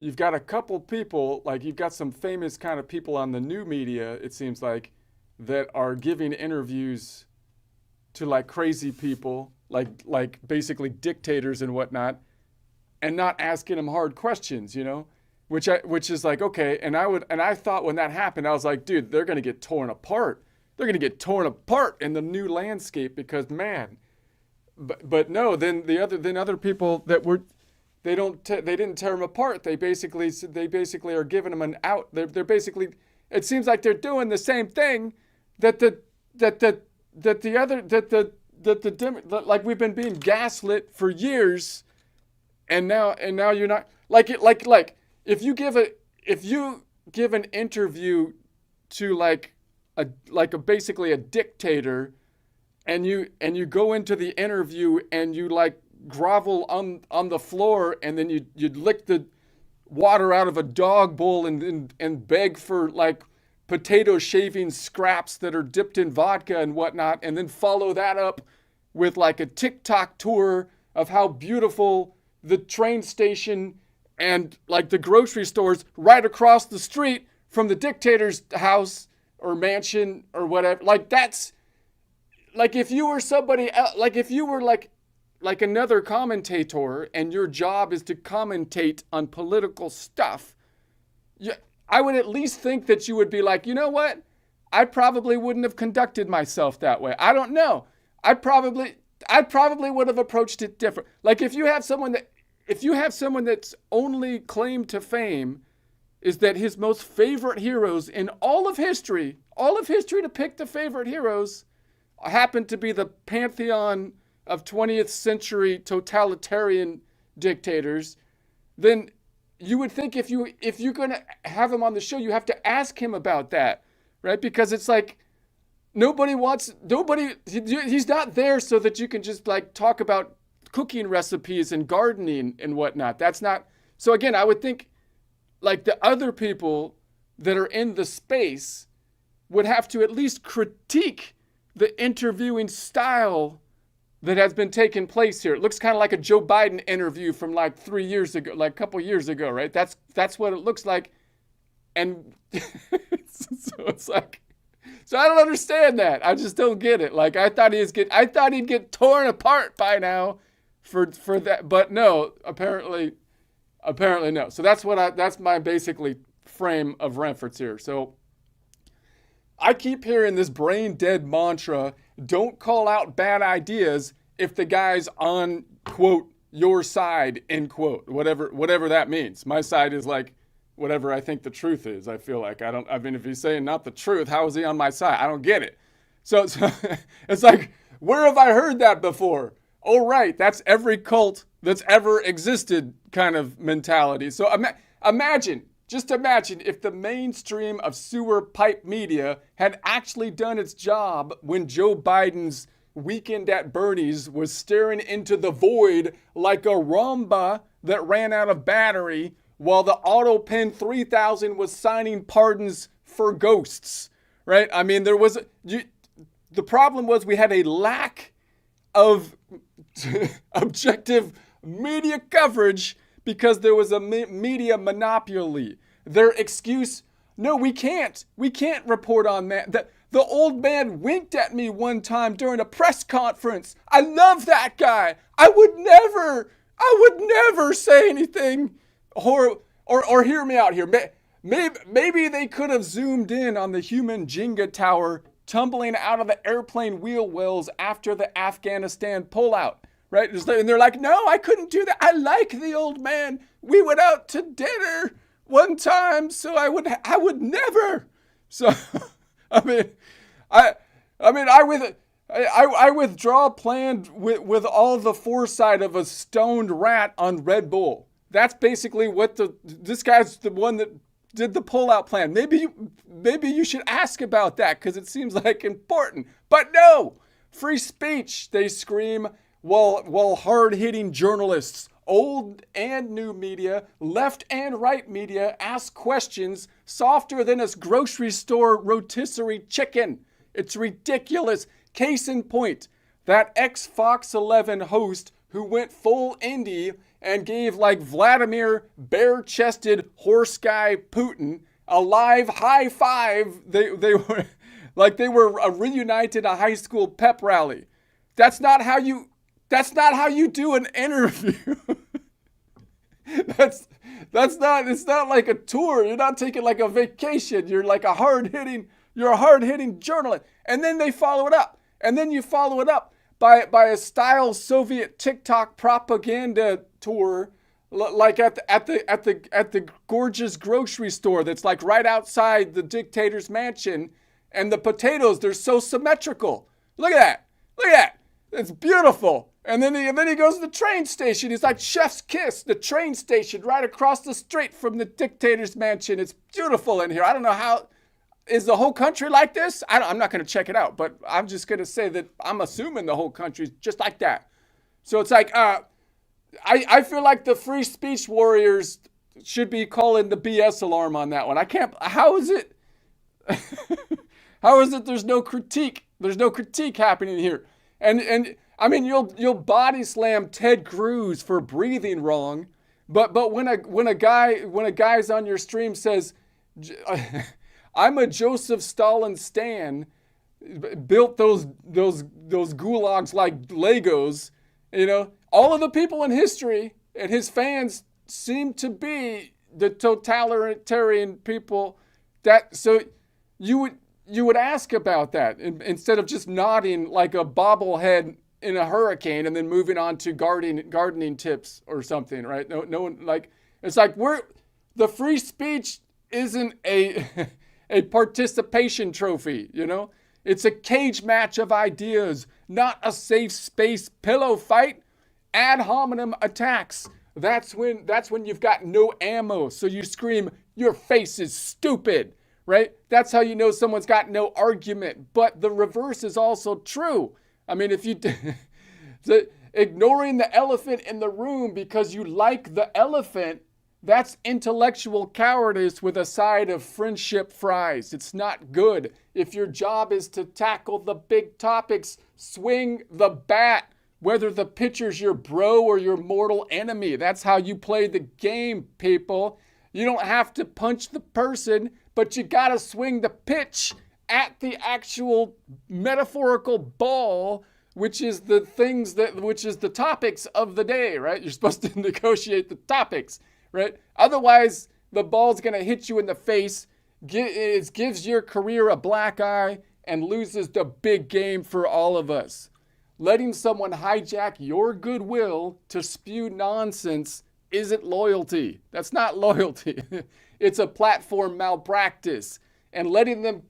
you've got a couple people, like you've got some famous kind of people on the new media, it seems like, that are giving interviews to like crazy people, like basically dictators and whatnot, and not asking them hard questions, which is like okay. And I thought when that happened, I was like, dude, they're gonna get torn apart. They're gonna get torn apart in the new landscape because man. But no, then other people that were they didn't tear them apart. They basically are giving them an out. They're basically, it seems like they're doing the same thing that that the that the other that like we've been being gaslit for years, and now you're not like it like if you give an interview to like a basically a dictator, and you go into the interview and you like grovel on the floor, and then you'd lick the water out of a dog bowl, and beg for like potato shaving scraps that are dipped in vodka and whatnot, and then follow that up with like a TikTok tour of how beautiful the train station and like the grocery stores right across the street from the dictator's house or mansion or whatever. Like that's like if you were somebody else, like if you were like another commentator and your job is to commentate on political stuff, you, I would at least think that you would be like, you know what? I probably wouldn't have conducted myself that way. I don't know. I probably I probably would have approached it different. Like if you have someone that's only claim to fame is that his most favorite heroes in all of history to pick the favorite heroes happen to be the pantheon of 20th century totalitarian dictators, then you would think if you're going to have him on the show, you have to ask him about that, right? Because it's like he's not there so that you can just like talk about cooking recipes and gardening and whatnot. That's not. So again, I would think like the other people that are in the space would have to at least critique the interviewing style that has been taking place here. It looks kind of like a Joe Biden interview from like 3 years ago, like a couple years ago, right? That's what it looks like. And so it's like, so I don't understand that. I just don't get it. Like I thought he'd get torn apart by now for that, but no, apparently no. So that's my basically frame of reference here. So I keep hearing this brain dead mantra, don't call out bad ideas if the guy's on quote your side, end quote, whatever that means. My side is like whatever I think the truth is. I feel like I mean if he's saying not the truth, how is he on my side? I don't get it. So it's like, where have I heard that before? Oh right, that's every cult that's ever existed kind of mentality. So just imagine if the mainstream of sewer pipe media had actually done its job when Joe Biden's Weekend at Bernie's was staring into the void like a Roomba that ran out of battery while the AutoPen 3000 was signing pardons for ghosts, right? I mean, the problem was we had a lack of objective media coverage because there was a media monopoly. Their excuse, no, we can't. We can't report on that. The old man winked at me one time during a press conference. I love that guy. I would never say anything or hear me out here. Maybe they could have zoomed in on the human Jenga tower tumbling out of the airplane wheel wells after the Afghanistan pullout, right? And they're like, no, I couldn't do that. I like the old man. We went out to dinner one time, so I would never. So, I mean, I, I mean, I withdraw planned with all the foresight of a stoned rat on Red Bull. That's basically what this guy's the one that did the pullout plan. Maybe you should ask about that because it seems like important. But no, free speech, they scream while hard-hitting journalists, old and new media, left and right media, ask questions softer than a grocery store rotisserie chicken. It's ridiculous. Case in point, that ex-Fox 11 host who went full indie and gave like Vladimir bare-chested horse guy Putin a live high five. They were like they were reunited a high school pep rally. That's not how you do an interview. That's not, it's not like a tour. You're not taking like a vacation. You're like a hard-hitting journalist. And then they follow it up. And then you follow it up by a style Soviet TikTok propaganda tour, like at the gorgeous grocery store that's like right outside the dictator's mansion. And the potatoes, they're so symmetrical. Look at that. Look at that. It's beautiful. And then he goes to the train station. He's like chef's kiss, the train station right across the street from the dictator's mansion. It's beautiful in here. I don't know how, is the whole country like this? I'm not going to check it out, but I'm just going to say that I'm assuming the whole country's just like that. So it's like, I feel like the free speech warriors should be calling the BS alarm on that one. How is it, how is it there's no critique? There's no critique happening here. And I mean, you'll body slam Ted Cruz for breathing wrong, but when a guy's on your stream says, "I'm a Joseph Stalin stan," built those gulags like Legos, all of the people in history and his fans seem to be the totalitarian people. So you would ask about that instead of just nodding like a bobblehead in a hurricane and then moving on to gardening tips or something, right? No one, like, it's like the free speech isn't a a participation trophy, It's a cage match of ideas, not a safe space pillow fight. Ad hominem attacks. That's when you've got no ammo, so you scream, "Your face is stupid." Right? That's how you know someone's got no argument. But the reverse is also true. I mean, if you ignoring the elephant in the room because you like the elephant, that's intellectual cowardice with a side of friendship fries. It's not good. If your job is to tackle the big topics, swing the bat, whether the pitcher's your bro or your mortal enemy. That's how you play the game, people. You don't have to punch the person, but you gotta swing the pitch at the actual metaphorical ball, which is the topics of the day, right? You're supposed to negotiate the topics, right? Otherwise, the ball's gonna hit you in the face, it gives your career a black eye, and loses the big game for all of us. Letting someone hijack your goodwill to spew nonsense isn't loyalty. That's not loyalty. It's a platform malpractice. And letting them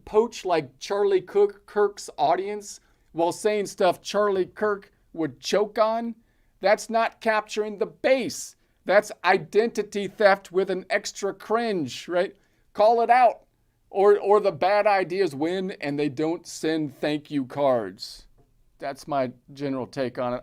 poach like Charlie Kirk's audience while saying stuff Charlie Kirk would choke on, that's not capturing the base. That's identity theft with an extra cringe, right? Call it out. Or the bad ideas win and they don't send thank you cards. That's my general take on it.